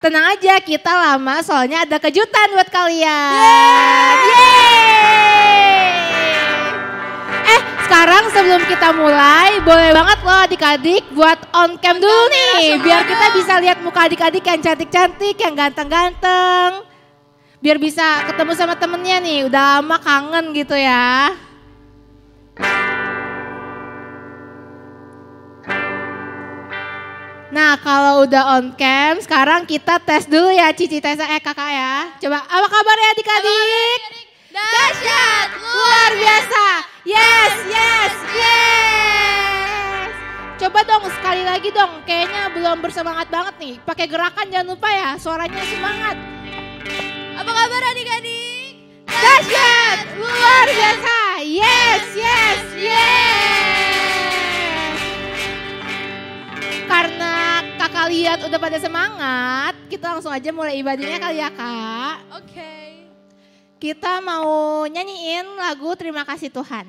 Tenang aja, kita lama soalnya ada kejutan buat kalian. Yeay! Sekarang sebelum kita mulai, boleh banget loh adik-adik buat on cam dulu nih. Biar kita bisa lihat muka adik-adik yang cantik-cantik, yang ganteng-ganteng. Biar bisa ketemu sama temennya nih, udah lama kangen gitu ya. Nah kalau udah on cam, sekarang kita tes dulu ya Cici, kakak ya. Coba apa kabar ya adik-adik? Dahsyat, Luar biasa. Yes. Coba dong sekali lagi dong, kayaknya belum bersemangat banget nih. Pakai gerakan jangan lupa ya, suaranya semangat. Apa kabar adik-adik? Dahsyat, luar biasa. Yes. Karena kakak lihat udah pada semangat, kita langsung aja mulai ibadahnya kali ya kak. Oke. Kita mau nyanyiin lagu Terima Kasih Tuhan.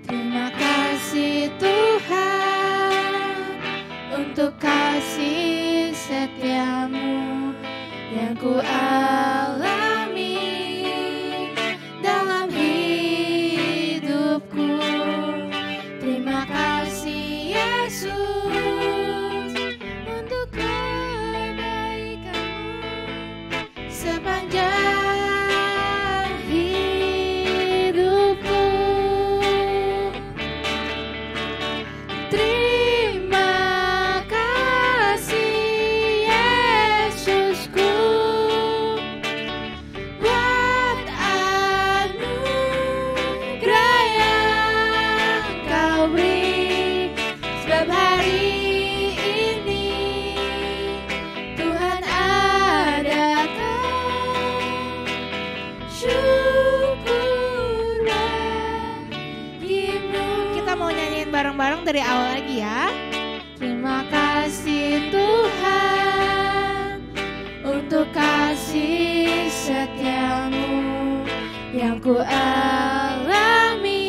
Terima kasih Tuhan untuk kasih setiamu yang ku alami dalam hidupku. Terima kasih Yesus untuk kebaikanmu sepanjang hidupku. Terima kasih Yesusku buat anugerah yang kau beri. Sebab hari ini Tuhan adakan syukur bagimu. Kita mau nyanyiin bareng-bareng dari awal lagi ya. Terima kasih Tuhan untuk kasih setiamu yang ku alami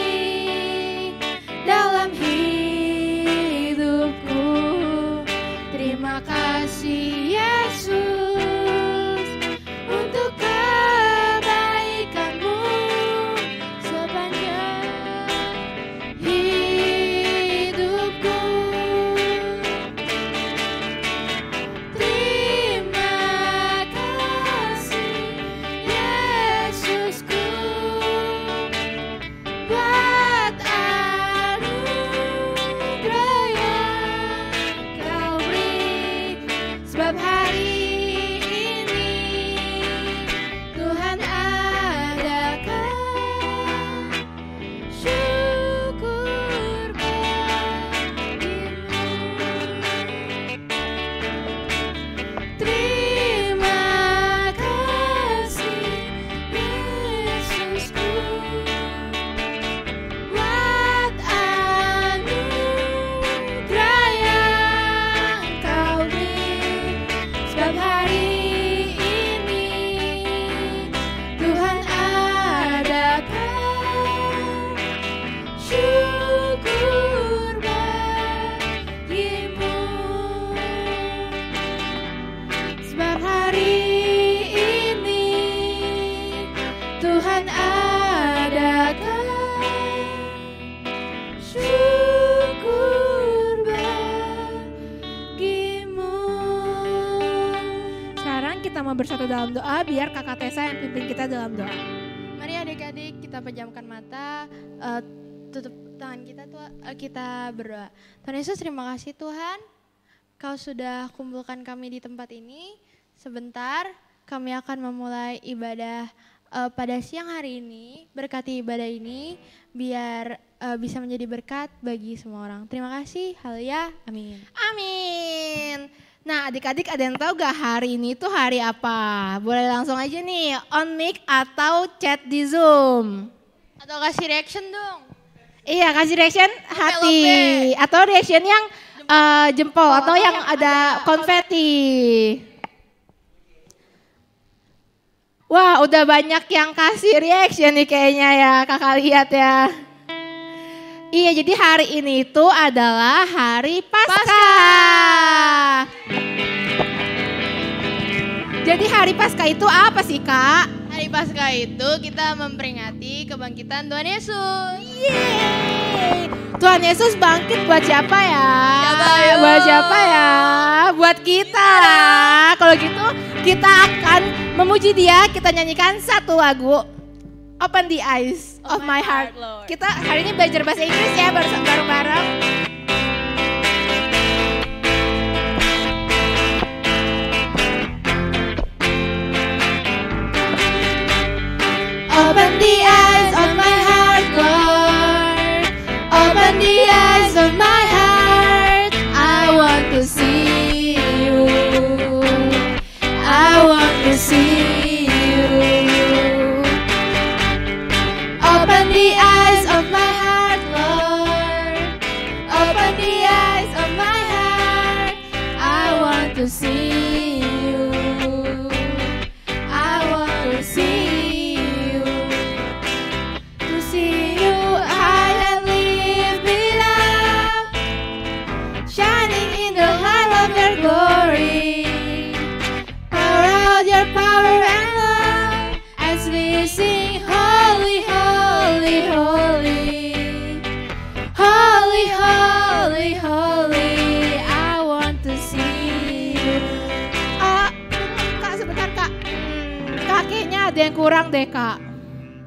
dalam hidupku. Terima kasih Yesus untuk kebaikanmu sepanjang hidupku. Terima kasih Yesusku buat anugerah yang kau beri. Sebab hari ini Tuhan adakan syukur bagimu. Terima kasih Yesusku buat anugerah yang kau beri. Sebab hari ini Tuhan adakan syukur bagimu. Sebab hari ini Tuhan adakan syukur bagimu. Sekarang kita mau bersatu dalam doa biar kakak Tessa yang pimpin kita dalam doa. Mari adik-adik kita pejamkan mata, tutup tangan kita, kita berdoa. Tuhan Yesus, terima kasih Tuhan, Kau sudah kumpulkan kami di tempat ini. Sebentar kami akan memulai ibadah pada siang hari ini. Berkati ibadah ini biar bisa menjadi berkat bagi semua orang. Terima kasih, haleluya, amin. Amin. Nah adik-adik ada yang tahu gak hari ini tuh hari apa? Boleh langsung aja nih on mic atau chat di Zoom. Atau kasih reaction dong. Iya kasih reaction hati Lope. atau reaction yang jempol atau yang ada konfeti. Wah, udah banyak yang kasih reaction nih kayaknya ya, kakak lihat ya. Iya, jadi hari ini itu adalah hari Paskah. Jadi hari Paskah itu apa sih, Kak? Hari Paskah itu kita memperingati kebangkitan Tuhan Yesus. Yeay. Tuhan Yesus bangkit buat siapa ya? Siapa, buat siapa ya? Buat kita. Kalau gitu kita akan memuji dia, kita nyanyikan satu lagu. Open the eyes of my heart. Lord. Kita hari ini belajar bahasa Inggris ya bareng-bareng. Open the eyes of my heart, Lord. Open the eyes of my heart. I want to see you. I want to see you. Open the eyes of my heart, Lord. Open the eyes of my heart. I want to see you. I want to see you. To see you high and lifted up, shining in the light of your glory. Pour out your power and love as we sing holy, holy, holy. Holy, holy, holy. I want to see you. Kak sebentar Kak. Kayaknya ada yang kurang deh Kak.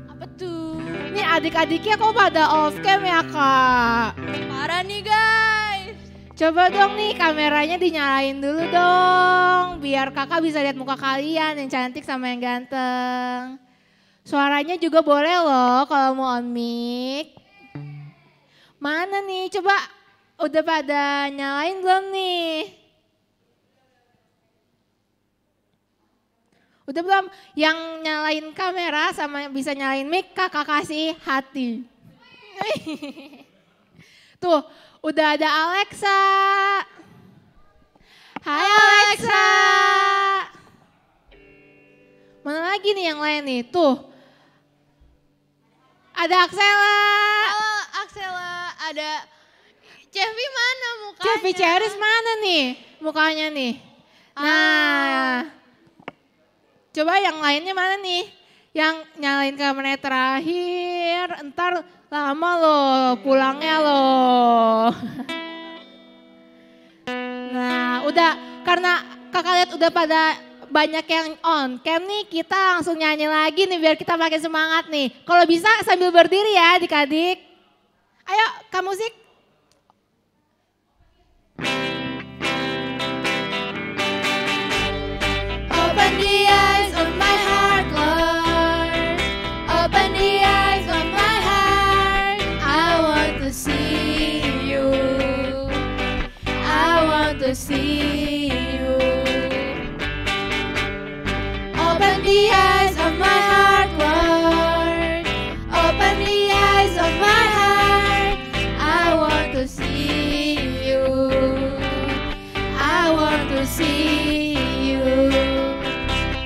Apa tuh? Ini adik-adiknya kok pada off cam ya Kak? Parah nih guys. Coba dong nih kameranya dinyalain dulu dong. Biar kakak bisa lihat muka kalian yang cantik sama yang ganteng. Suaranya juga boleh loh kalau mau on mic. Mana nih? Coba udah pada nyalain belum nih? Udah belum? Yang nyalain kamera sama yang bisa nyalain mic kakak kasih hati. Tuh, udah ada Alexa. Hai Alexa. Mana lagi nih yang lain nih? Tuh. Ada Axela. Halo Axela, ada Cevi mana mukanya? Cevi Ceris mana nih mukanya nih? Nah. Coba yang lainnya mana nih? Yang nyalain kamera terakhir. Entar lama loh pulangnya loh. Nah udah karena kakak lihat udah pada banyak yang on cam nih, kita langsung nyanyi lagi nih biar kita makin semangat nih. Kalau bisa sambil berdiri ya adik-adik. Ayo Kak Musik. Open the eyes of my heart, Lord. Open the eyes of my heart. I want to see you. I want to see you. Open the eyes of my heart, Lord. Open the eyes of my heart. I want to see you. I want to see you.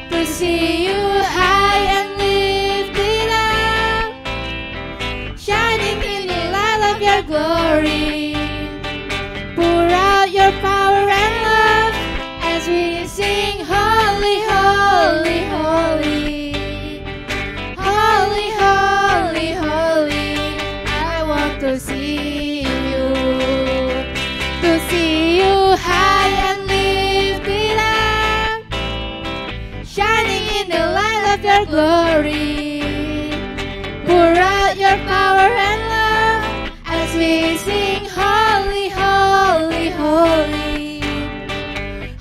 To see you high and lifted up, shining in the light of your glory. Pour out your power and love as we sing holy, holy, holy. Holy, holy, holy. I want to see you. To see you high and lifted up, shining in the light of your glory. Pour out your power and love as we sing holy, holy, holy.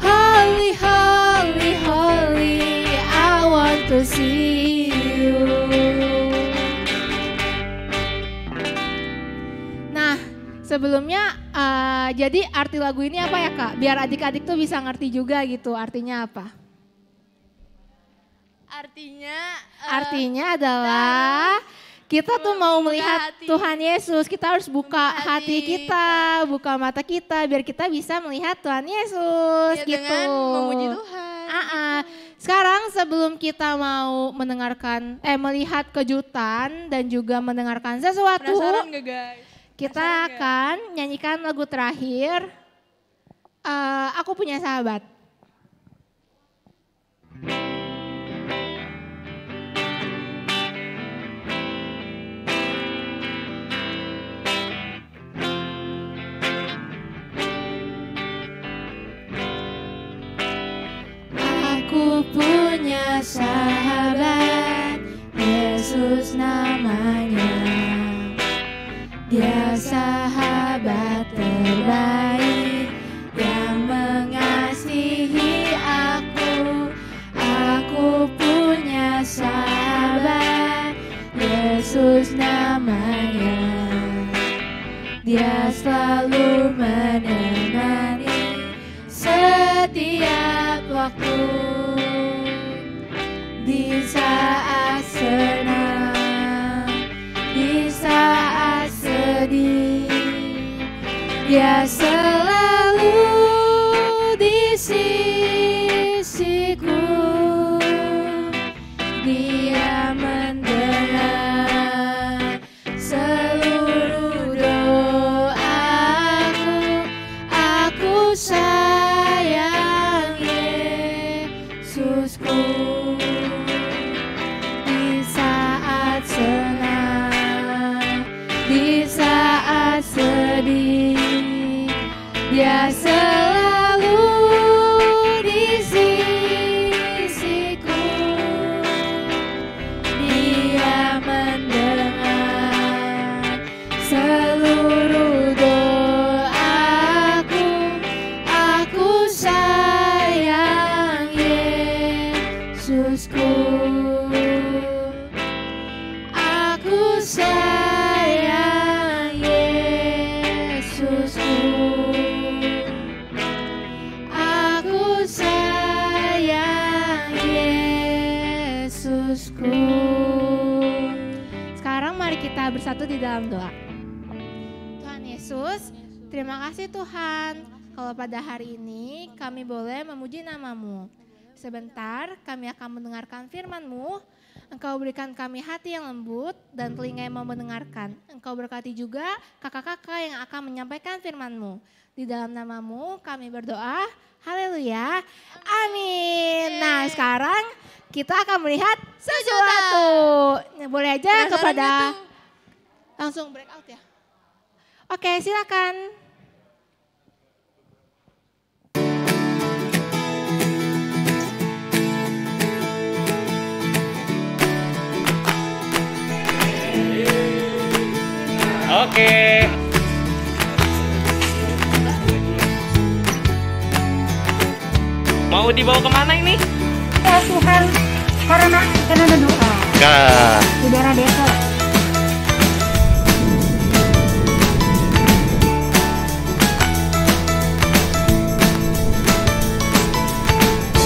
Holy, holy, holy. I want to see you. Nah, sebelumnya jadi arti lagu ini apa ya Kak? Biar adik-adik tuh bisa ngerti juga gitu artinya apa? Artinya adalah kita tuh mau melihat Tuhan Yesus, kita harus buka hati kita, buka mata kita biar kita bisa melihat Tuhan Yesus Ya, gitu. dengan memuji Tuhan. Sekarang sebelum kita mau melihat kejutan dan juga mendengarkan sesuatu, Penasaran gak guys? kita akan nyanyikan lagu terakhir, Aku Punya Sahabat. Aku punya sahabat, Yesus namanya. Dia sahabat terbaik yang mengasihi aku. Aku punya sahabat, Yesus namanya. Dia selalu menemani setiap waktu, di saat senang, di saat sedih. Dia selalu di sisiku. Dia mendengar seluruh doaku. Aku sayang Yesusku. Di saat senang, di saat sedih, Dia selalu di sisiku. Dia mendengar seluruh doaku. Aku sayang Yesusku. Aku sayang Yesusku. Aku sayang Yesusku. Sekarang mari kita bersatu di dalam doa. Tuhan Yesus, terima kasih Tuhan kalau pada hari ini kami boleh memuji nama-Mu. Sebentar kami akan mendengarkan firman-Mu. Engkau berikan kami hati yang lembut dan telinga yang mau mendengarkan. Engkau berkati juga kakak-kakak yang akan menyampaikan firman-Mu. Di dalam nama-Mu kami berdoa. Haleluya. Amin. Nah sekarang kita akan melihat sesuatu. Boleh aja kepada langsung break out ya. Oke silakan. Oke. Mau dibawa kemana ini? Ya Tuhan, karena doa di daerah desa.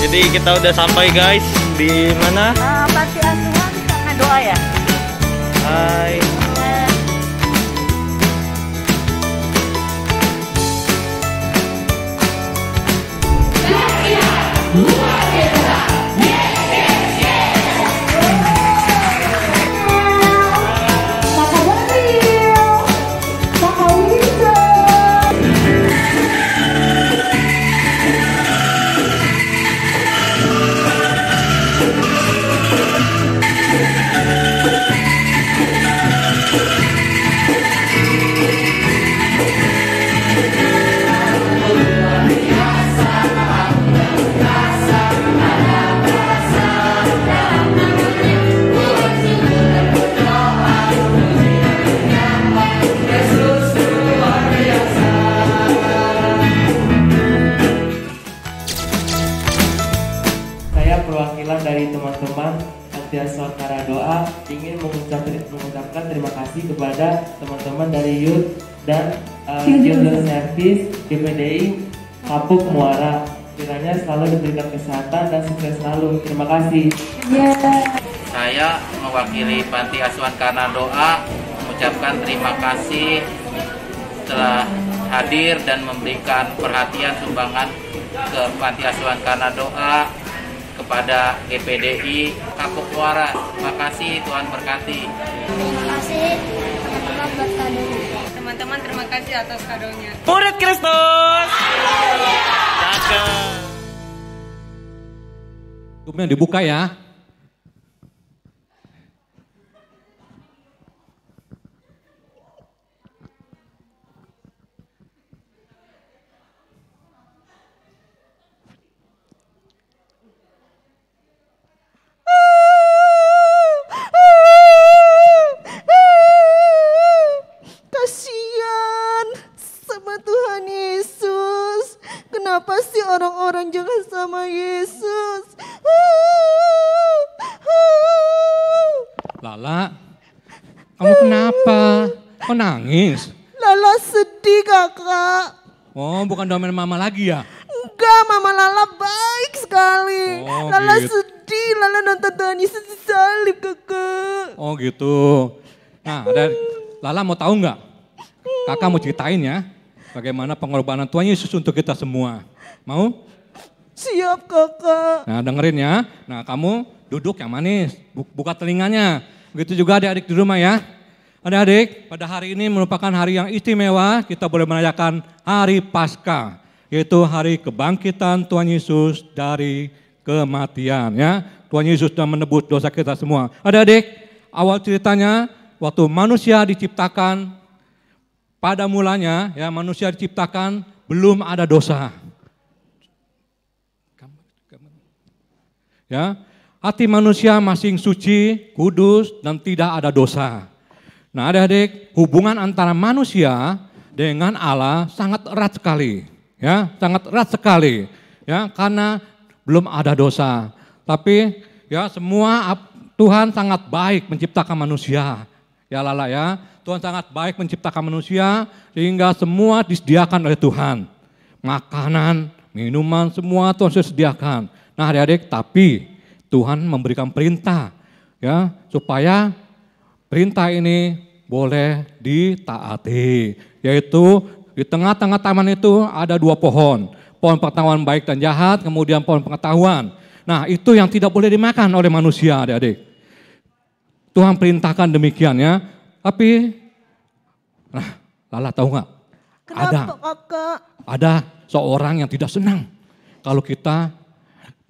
Jadi kita udah sampai guys di mana? Panti asuhan karena doa ya. Hai. Perwakilan dari teman-teman Panti Asuhan Karena Doa ingin mengucapkan terima kasih kepada teman-teman dari Youth dan Children Service GPDI Kapuk Muara. Kiranya selalu diberikan kesehatan dan sukses selalu. Terima kasih. Saya mewakili Panti Asuhan Karena Doa mengucapkan terima kasih telah hadir dan memberikan perhatian sumbangan ke Panti Asuhan Karena Doa. kepada GPDI Kapuk Muara. Terima kasih, Tuhan berkati. Terima kasih teman-teman buat kadonya. Teman-teman terima kasih atas kadonya. Murid Kristus. Cakep. Kemudian dibuka ya. Kasihan sama Tuhan Yesus. Kenapa sih orang-orang jahat sama Yesus? Lala, kamu kenapa? Kok nangis? Lala sedih kakak. Oh, bukan domain mama lagi ya? Enggak, Mama Lala baik sekali. Oh, Lala gitu. sedih, Lala nonton Tuhan Yesus disalib kakak. Oh gitu. Nah, Lala mau tahu nggak? Kakak mau ceritain ya, bagaimana pengorbanan Tuhan Yesus untuk kita semua. Mau? Siap kakak. Nah dengerin ya. Nah kamu duduk yang manis, buka telinganya. Begitu juga adik-adik di rumah ya. Adik-adik, pada hari ini merupakan hari yang istimewa, kita boleh merayakan Hari Paskah, yaitu hari kebangkitan Tuhan Yesus dari kematian ya. Tuhan Yesus sudah menebus dosa kita semua. Adik-adik, awal ceritanya waktu manusia diciptakan, pada mulanya ya manusia diciptakan belum ada dosa. Ya, hati manusia masing suci, kudus dan tidak ada dosa. Nah, adik-adik, hubungan antara manusia dengan Allah sangat erat sekali. Ya, sangat erat sekali. Ya, karena belum ada dosa. Tapi ya semua Tuhan sangat baik menciptakan manusia. Ya Lala ya, Tuhan sangat baik menciptakan manusia sehingga semua disediakan oleh Tuhan. Makanan, minuman, semua Tuhan sudah sediakan. Nah adik-adik, tapi Tuhan memberikan perintah ya supaya perintah ini boleh ditaati. Yaitu di tengah-tengah taman itu ada 2 pohon. Pohon pengetahuan baik dan jahat, kemudian pohon pengetahuan. Nah itu yang tidak boleh dimakan oleh manusia adik-adik. Tuhan perintahkan demikian ya. Tapi, nah Lala tahu nggak? Kenapa kakak? Ada seorang yang tidak senang kalau kita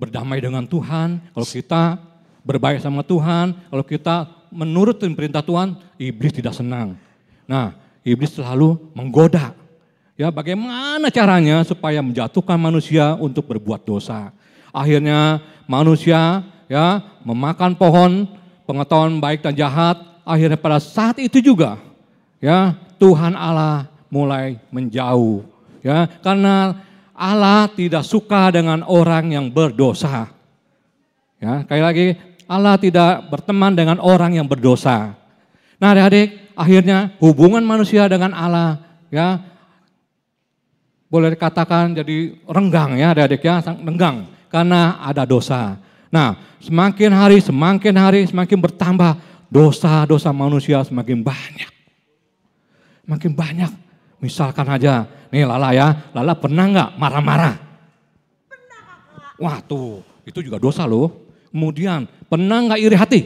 berdamai dengan Tuhan, kalau kita berbaik sama Tuhan, kalau kita menurutin perintah Tuhan, iblis tidak senang. Nah, iblis selalu menggoda. Ya, bagaimana caranya supaya menjatuhkan manusia untuk berbuat dosa? Akhirnya manusia ya memakan pohon pengetahuan baik dan jahat. Akhirnya pada saat itu juga ya Tuhan Allah mulai menjauh. Ya, karena Allah tidak suka dengan orang yang berdosa. Ya, sekali lagi Allah tidak berteman dengan orang yang berdosa. Nah, adik-adik, akhirnya hubungan manusia dengan Allah ya boleh dikatakan jadi renggang ya adik-adik ya, renggang karena ada dosa. Nah, semakin hari semakin bertambah dosa-dosa manusia semakin banyak. Makin banyak. Misalkan aja, nih Lala ya, Lala pernah nggak marah-marah? Pernah kakak. Wah tuh, itu juga dosa loh. Kemudian, pernah nggak iri hati?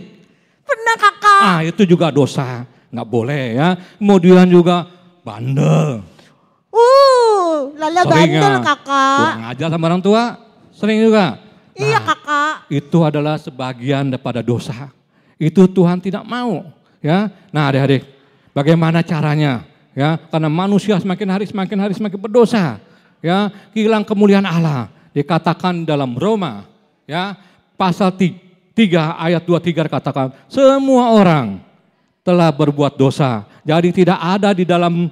Pernah kakak. Ah itu juga dosa, nggak boleh ya. Kemudian juga bandel. Lala Sering bandel ya, kakak. kurang ajar sama orang tua, sering juga. Iya Nah, kakak. itu adalah sebagian daripada dosa. Itu Tuhan tidak mau, ya. Nah, adik-adik, bagaimana caranya? Ya, karena manusia semakin hari semakin berdosa, ya, hilang kemuliaan Allah. Dikatakan dalam Roma, ya, pasal 3 ayat 23 dikatakan, semua orang telah berbuat dosa. Jadi tidak ada di dalam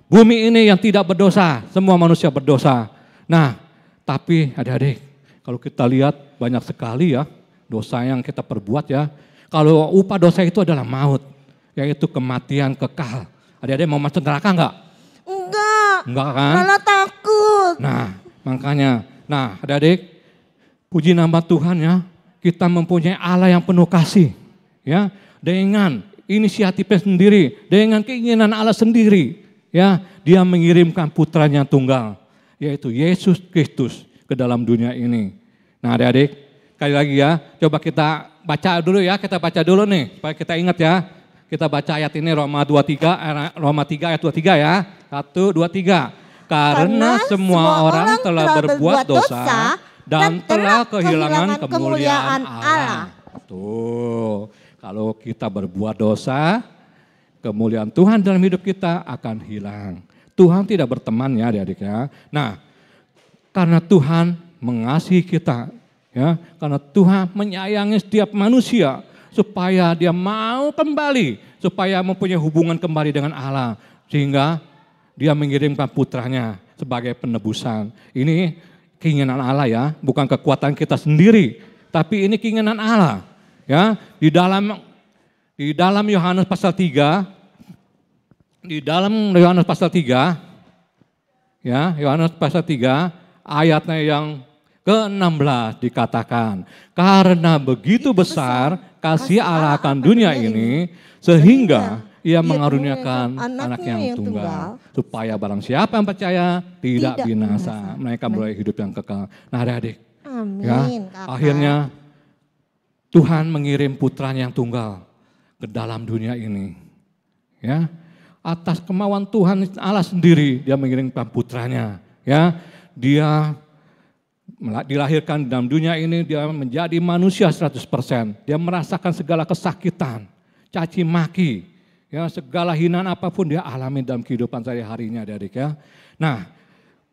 bumi ini yang tidak berdosa, semua manusia berdosa. Nah, tapi adik-adik, kalau kita lihat banyak sekali ya dosa yang kita perbuat ya. Kalau upah dosa itu adalah maut, yaitu kematian kekal. Adik-adik mau masuk neraka enggak? Enggak. Enggak kan? Lala takut. Nah, makanya. Nah, adik-adik, puji nama Tuhan ya. Kita mempunyai Allah yang penuh kasih. Ya, dengan inisiatifnya sendiri, dengan keinginan Allah sendiri. Ya, Dia mengirimkan putranya tunggal, yaitu Yesus Kristus ke dalam dunia ini. Nah, adik-adik, Sekali lagi ya, coba kita baca dulu ya, kita baca dulu nih, supaya kita ingat ya. Kita baca ayat ini Roma 3 ayat 23 ya. 1, 2, 3. Karena semua orang telah berbuat dosa dan telah kehilangan kemuliaan Allah. Tuh, kalau kita berbuat dosa, kemuliaan Tuhan dalam hidup kita akan hilang. Tuhan tidak berteman ya adik-adik ya. Nah, karena Tuhan mengasihi kita, ya, karena Tuhan menyayangi setiap manusia supaya dia mau kembali, supaya mempunyai hubungan kembali dengan Allah, sehingga dia mengirimkan putranya sebagai penebusan. Ini keinginan Allah ya, bukan kekuatan kita sendiri, tapi ini keinginan Allah. Ya, di dalam Yohanes pasal 3, ya, Yohanes pasal 3 ayatnya yang ke-16 dikatakan, karena begitu besar kasih Allah akan dunia ini sehingga ia mengaruniakan anak yang tunggal, supaya barang siapa yang percaya tidak binasa, mereka beroleh hidup yang kekal. Nah adik-adik, ya, akhirnya Tuhan mengirim putranya yang tunggal ke dalam dunia ini. Ya, atas kemauan Tuhan Allah sendiri dia mengirimkan putranya. Ya, dia dilahirkan dalam dunia ini, dia menjadi manusia 100%. Dia merasakan segala kesakitan, caci maki, ya, segala hinaan apapun dia alami dalam kehidupan sehari-harinya adik-adik ya. Nah,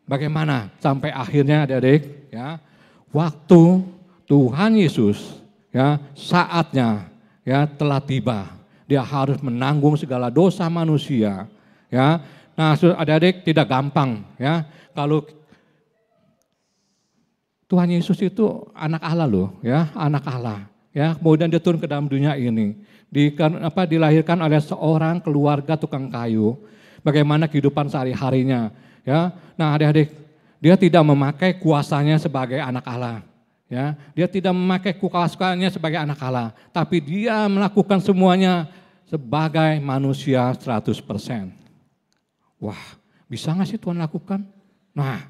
bagaimana sampai akhirnya adik-adik ya, waktu Tuhan Yesus ya saatnya ya telah tiba. Dia harus menanggung segala dosa manusia ya. Nah, adik-adik tidak gampang ya kalau Tuhan Yesus itu anak Allah loh ya, anak Allah ya. Kemudian dia turun ke dalam dunia ini. Dilahirkan oleh seorang keluarga tukang kayu. Bagaimana kehidupan sehari-harinya ya. Nah, adik-adik, dia tidak memakai kuasanya sebagai anak Allah. Ya, dia tidak memakai kuasanya sebagai anak Allah, tapi dia melakukan semuanya sebagai manusia 100%. Wah, bisa nggak sih Tuhan lakukan? Nah,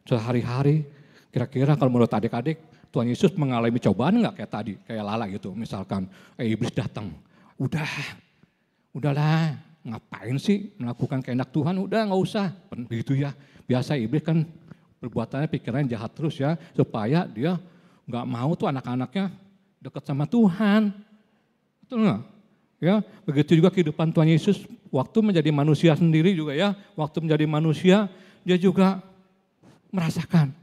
sehari-hari kira-kira kalau menurut adik-adik, Tuhan Yesus mengalami cobaan nggak kayak tadi, kayak Lala gitu. Misalkan iblis datang, udahlah, ngapain sih melakukan kehendak Tuhan? Udah nggak usah, begitu ya. Biasa iblis kan perbuatannya pikirannya jahat terus ya, supaya dia nggak mau tuh anak-anaknya dekat sama Tuhan. Betul nggak? Ya, begitu juga kehidupan Tuhan Yesus waktu menjadi manusia sendiri juga ya. Waktu menjadi manusia dia juga merasakan,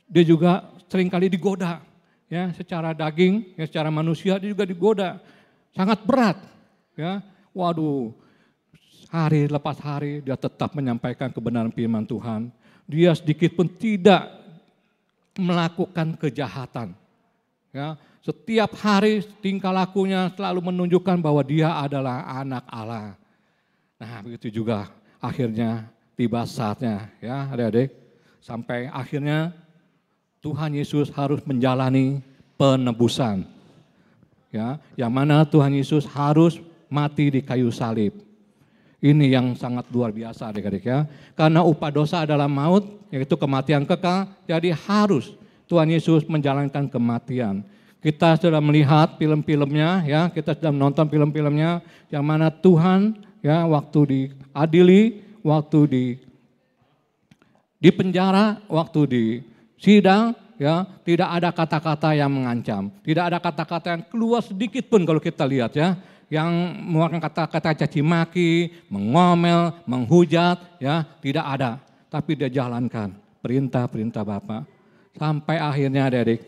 dia juga seringkali digoda ya, secara daging, ya, secara manusia dia juga digoda. Sangat berat ya. Waduh, hari lepas hari dia tetap menyampaikan kebenaran firman Tuhan. Dia sedikit pun tidak melakukan kejahatan. Ya, setiap hari tingkah lakunya selalu menunjukkan bahwa dia adalah anak Allah. Nah, begitu juga akhirnya tiba saatnya ya adik-adik, sampai akhirnya Tuhan Yesus harus menjalani penebusan. Ya, yang mana Tuhan Yesus harus mati di kayu salib. Ini yang sangat luar biasa adik-adik ya. Karena upah dosa adalah maut, yaitu kematian kekal. Jadi harus Tuhan Yesus menjalankan kematian. Kita sudah melihat film-filmnya ya, kita sudah menonton film-filmnya yang mana Tuhan ya waktu diadili, waktu di penjara, waktu di sidang ya, tidak ada kata-kata yang mengancam. Tidak ada kata-kata yang keluar sedikit pun kalau kita lihat ya. Yang mengeluarkan kata-kata caci maki, mengomel, menghujat, ya tidak ada. Tapi dia jalankan perintah-perintah Bapa. Sampai akhirnya adik-adik,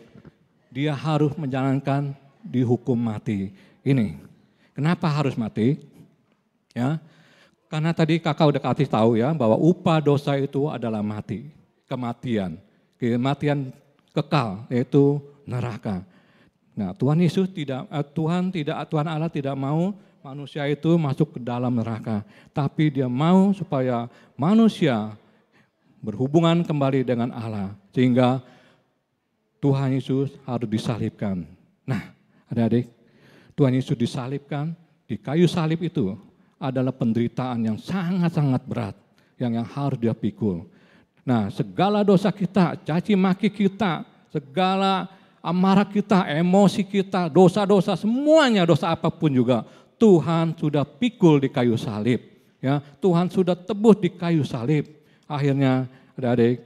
dia harus menjalankan dihukum mati. Ini, kenapa harus mati? Ya, karena tadi kakak udah kasih tahu ya, bahwa upah dosa itu adalah mati. Kematian kekal, yaitu neraka. Nah, Tuhan Allah tidak mau manusia itu masuk ke dalam neraka, tapi Dia mau supaya manusia berhubungan kembali dengan Allah, sehingga Tuhan Yesus harus disalibkan. Nah, adik-adik, Tuhan Yesus disalibkan, di kayu salib itu adalah penderitaan yang sangat-sangat berat, yang harus Dia pikul. Nah, segala dosa kita, caci maki kita, segala amarah kita, emosi kita, dosa-dosa, semuanya dosa apapun juga Tuhan sudah pikul di kayu salib. Ya, Tuhan sudah tebus di kayu salib. Akhirnya adik-adik,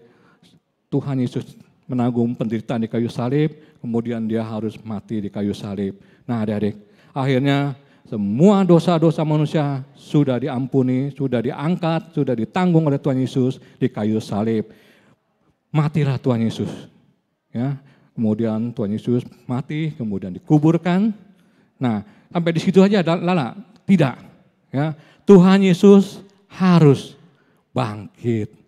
Tuhan Yesus menanggung penderitaan di kayu salib, kemudian dia harus mati di kayu salib. Nah adik-adik, akhirnya semua dosa-dosa manusia sudah diampuni, sudah diangkat, sudah ditanggung oleh Tuhan Yesus di kayu salib. Matilah Tuhan Yesus. Ya, kemudian Tuhan Yesus mati, kemudian dikuburkan. Nah, sampai di situ aja lala. Tidak. Ya, Tuhan Yesus harus bangkit.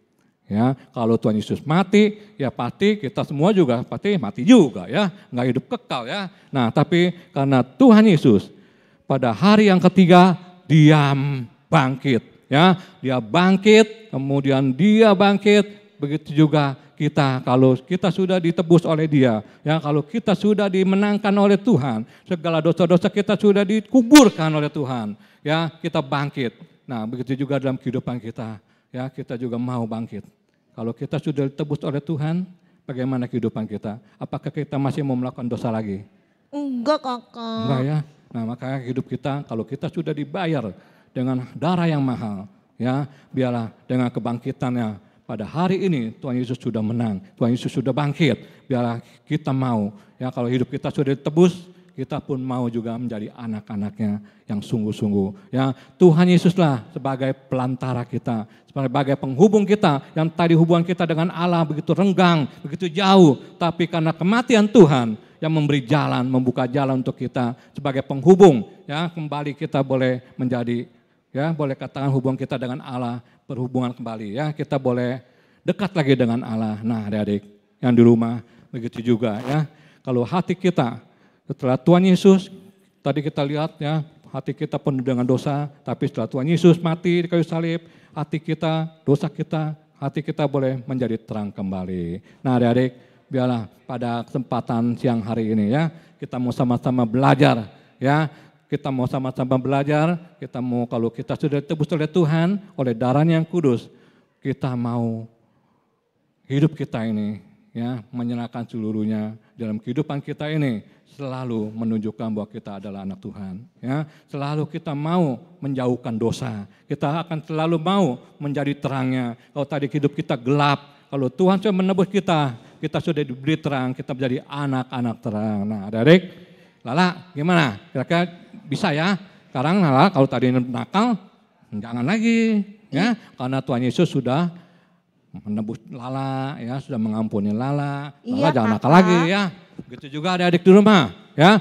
Ya, kalau Tuhan Yesus mati, ya pasti kita semua juga pasti mati juga ya, nggak hidup kekal ya. Nah, tapi karena Tuhan Yesus pada hari yang ketiga dia bangkit, ya, dia bangkit, kemudian dia bangkit, begitu juga kita kalau kita sudah ditebus oleh Dia, ya, kalau kita sudah dimenangkan oleh Tuhan, segala dosa-dosa kita sudah dikuburkan oleh Tuhan, ya, kita bangkit. Nah, begitu juga dalam kehidupan kita. Ya, kita juga mau bangkit. Kalau kita sudah ditebus oleh Tuhan, bagaimana kehidupan kita? Apakah kita masih mau melakukan dosa lagi? Enggak, Kakak. Enggak ya. Nah, makanya hidup kita, kalau kita sudah dibayar dengan darah yang mahal, ya, biarlah dengan kebangkitannya pada hari ini Tuhan Yesus sudah menang, Tuhan Yesus sudah bangkit. Biarlah kita mau, ya, kalau hidup kita sudah ditebus, kita pun mau juga menjadi anak-anaknya yang sungguh-sungguh. Ya, Tuhan Yesuslah sebagai pelantara kita, sebagai penghubung kita, yang tadi hubungan kita dengan Allah begitu renggang, begitu jauh. Tapi karena kematian Tuhan yang memberi jalan, membuka jalan untuk kita sebagai penghubung, ya, kembali kita boleh menjadi, ya, boleh katakan hubungan kita dengan Allah berhubungan kembali. Ya, kita boleh dekat lagi dengan Allah. Nah, adik-adik yang di rumah begitu juga, ya. Kalau hati kita setelah Tuhan Yesus, tadi kita lihat, ya, hati kita penuh dengan dosa, tapi setelah Tuhan Yesus mati di kayu salib, hati kita, dosa kita, hati kita boleh menjadi terang kembali. Nah adik-adik, biarlah pada kesempatan siang hari ini, ya, kita mau sama-sama belajar, ya, kita mau sama-sama belajar, kita mau, kalau kita sudah ditebus oleh Tuhan, oleh darahnya yang kudus, kita mau hidup kita ini, ya, menyerahkan seluruhnya dalam kehidupan kita ini, selalu menunjukkan bahwa kita adalah anak Tuhan. Ya, selalu kita mau menjauhkan dosa. Kita akan selalu mau menjadi terangnya. Kalau tadi hidup kita gelap, kalau Tuhan sudah menebus kita, kita sudah diberi terang, kita menjadi anak-anak terang. Nah, adik-adik, Lala gimana? Kira-kira bisa ya? Sekarang Lala kalau tadi nakal, jangan lagi. Ya, karena Tuhan Yesus sudah menebus Lala, ya, sudah mengampuni Lala. Lala jangan nakal lagi ya. Begitu juga adik-adik di rumah, ya.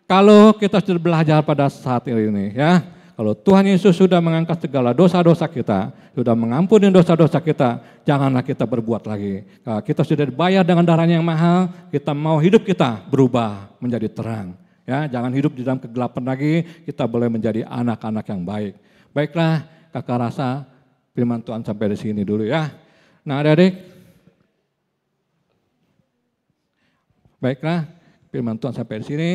Kalau kita sudah belajar pada saat ini, ya, kalau Tuhan Yesus sudah mengangkat segala dosa-dosa kita, sudah mengampuni dosa-dosa kita, janganlah kita berbuat lagi. Kalau kita sudah dibayar dengan darahnya yang mahal, kita mau hidup kita berubah menjadi terang. Ya, jangan hidup di dalam kegelapan lagi, kita boleh menjadi anak-anak yang baik. Baiklah, kakak rasa firman Tuhan sampai di sini dulu ya. Nah adik-adik, baiklah, firman Tuhan sampai di sini.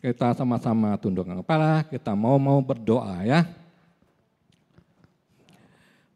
Kita sama-sama tundukkan kepala, kita mau berdoa ya.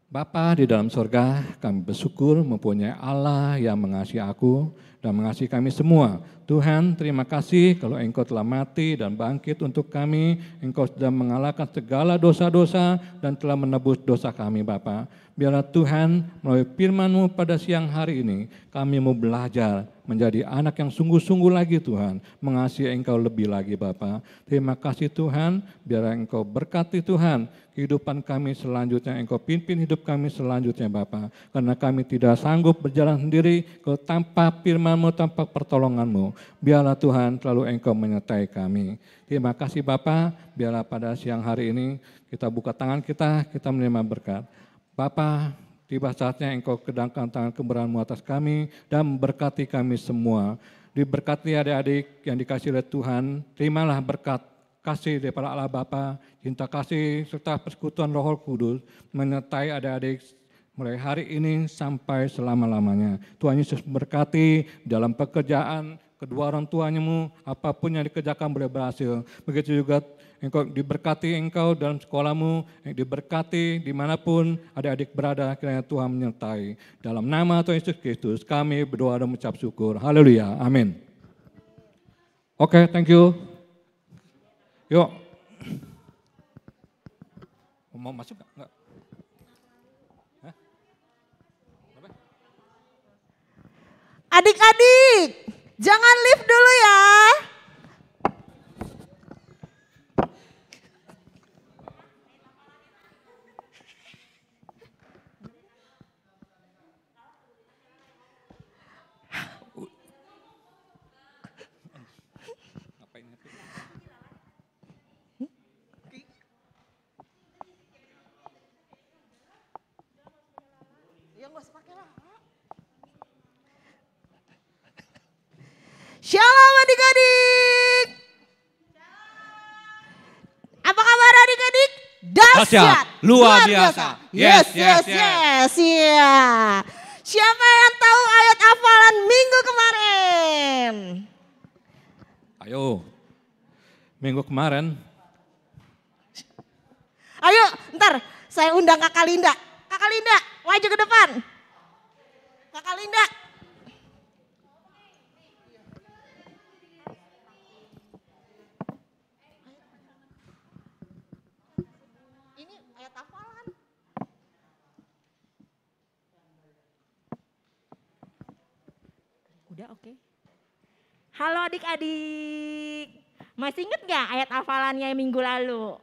Bapa di dalam surga, kami bersyukur mempunyai Allah yang mengasihi aku dan mengasihi kami semua. Tuhan, terima kasih kalau Engkau telah mati dan bangkit untuk kami. Engkau sudah mengalahkan segala dosa-dosa dan telah menebus dosa kami, Bapa. Biarlah Tuhan melalui firman-Mu pada siang hari ini, kami mau belajar menjadi anak yang sungguh-sungguh lagi Tuhan, mengasihi Engkau lebih lagi Bapa. Terima kasih Tuhan, biarlah Engkau berkati Tuhan, kehidupan kami selanjutnya, Engkau pimpin hidup kami selanjutnya Bapa. Karena kami tidak sanggup berjalan sendiri, kalau tanpa firman-Mu, tanpa pertolongan-Mu. Biarlah Tuhan selalu Engkau menyertai kami. Terima kasih Bapa, biarlah pada siang hari ini kita buka tangan kita menerima berkat. Bapa, tiba saatnya Engkau kedangkan tangan kebenaran-Mu atas kami dan memberkati kami semua. Diberkati adik-adik yang dikasihi oleh Tuhan, terimalah berkat kasih daripada Allah Bapa, cinta kasih serta persekutuan Roh Kudus menyertai adik-adik mulai hari ini sampai selama-lamanya. Tuhan Yesus memberkati dalam pekerjaan, kedua orang tuamu, apapun yang dikerjakan boleh berhasil. Begitu juga engkau diberkati engkau dalam sekolahmu, diberkati dimanapun adik-adik berada, kiranya Tuhan menyertai. Dalam nama Tuhan Yesus Kristus kami berdoa dan mengucap syukur. Haleluya, amin. Oke, thank you. Yuk. Mau masuk nggak? Adik-adik, jangan lift dulu ya. Shalom adik-adik. Apa kabar adik-adik? Dahsyat, luar biasa. Yes. Iya. Siapa yang tahu ayat hafalan minggu kemarin? Ayo, minggu kemarin. Ayo, ntar saya undang Kakak Linda. Kakak Linda, maju ke depan. Kakak Linda. Ini ayat hafalan. Udah oke. Halo adik-adik. Masih inget gak ayat hafalannya minggu lalu?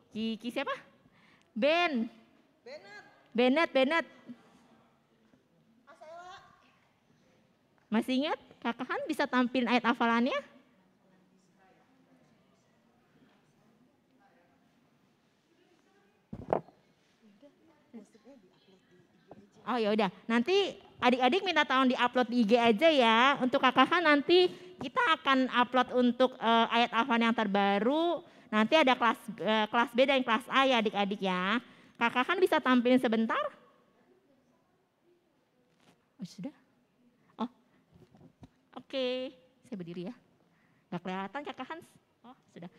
Kiki siapa? Bennett. Masih ingat? Kakak Han bisa tampilin ayat hafalannya? Oh ya udah, nanti adik-adik minta tolong diupload di IG aja ya. Untuk Kakak Han nanti kita akan upload untuk ayat hafalan yang terbaru. Nanti ada kelas B dan kelas A ya adik-adik ya. Kakak kan bisa tampilin sebentar? Oh sudah? Oh oke. Saya berdiri ya. Gak kelihatan Kakak Hans? Oh sudah.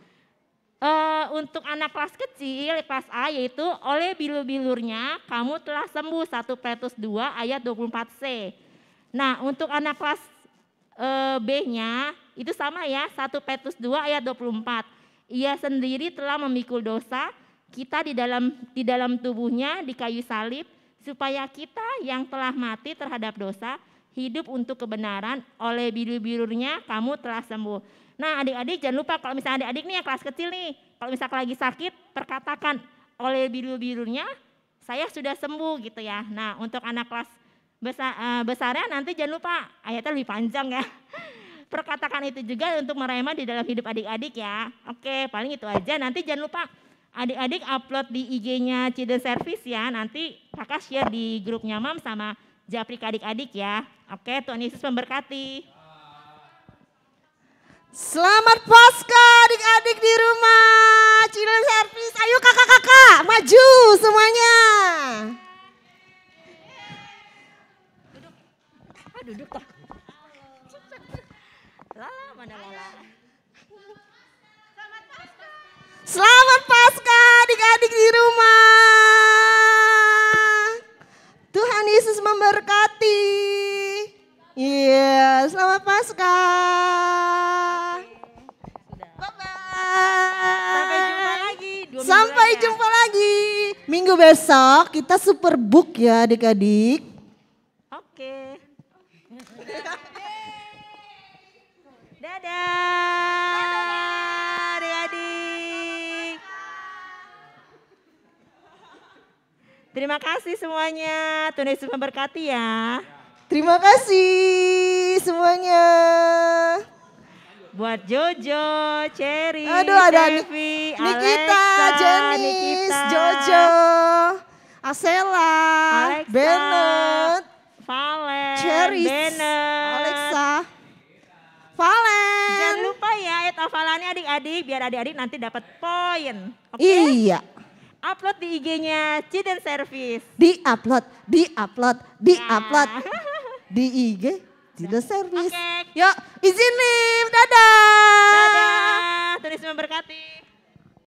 Untuk anak kelas kecil, kelas A yaitu oleh bilur-bilurnya kamu telah sembuh 1 Petrus 2 ayat 24c. Nah untuk anak kelas B-nya itu sama ya 1 Petrus 2 ayat 24. Ia sendiri telah memikul dosa kita di dalam tubuhnya di kayu salib supaya kita yang telah mati terhadap dosa hidup untuk kebenaran, oleh bilur-bilurnya kamu telah sembuh. Nah adik-adik jangan lupa kalau misalnya adik-adik nih yang kelas kecil nih, kalau misalnya lagi sakit perkatakan oleh bilur-bilurnya saya sudah sembuh gitu ya. Nah untuk anak kelas besarnya nanti jangan lupa ayatnya lebih panjang ya. Perkatakan itu juga untuk merema di dalam hidup adik-adik ya. Oke, paling itu aja. Nanti jangan lupa adik-adik upload di IG-nya Children Service ya. Nanti kakak share di grupnya Mam sama Japrik adik-adik ya. Oke, Tuhan Yesus memberkati. Selamat Paskah adik-adik di rumah Children Service. Ayo kakak-kakak maju semuanya. Duduk toh. Lala, mana Lala? Selamat Paskah adik-adik di rumah. Tuhan Yesus memberkati. Iya, selamat Paskah. Bye-bye. Sampai jumpa lagi. Minggu besok kita super book ya adik-adik. Oke. Dadah adik-adik. Terima kasih semuanya. Tuhan Yesus memberkati ya. Terima kasih semuanya. Buat Jojo, Cherry, Aduh, ada Devi, Nikita, Alexa, Jenis, Nikita, Jojo, Asela, Alexa, Bennett, Valen, Cherry, Bennett. Alexa, Valen. Jangan lupa ya, hafalannya adik-adik biar adik-adik nanti dapat poin. Oke? Iya. Upload di IG-nya Ciden Service. Di-upload. Di IG, Ciden Service. Oke. Yuk, izin live. Dadah. Dadah. Tuhan Yesus memberkati.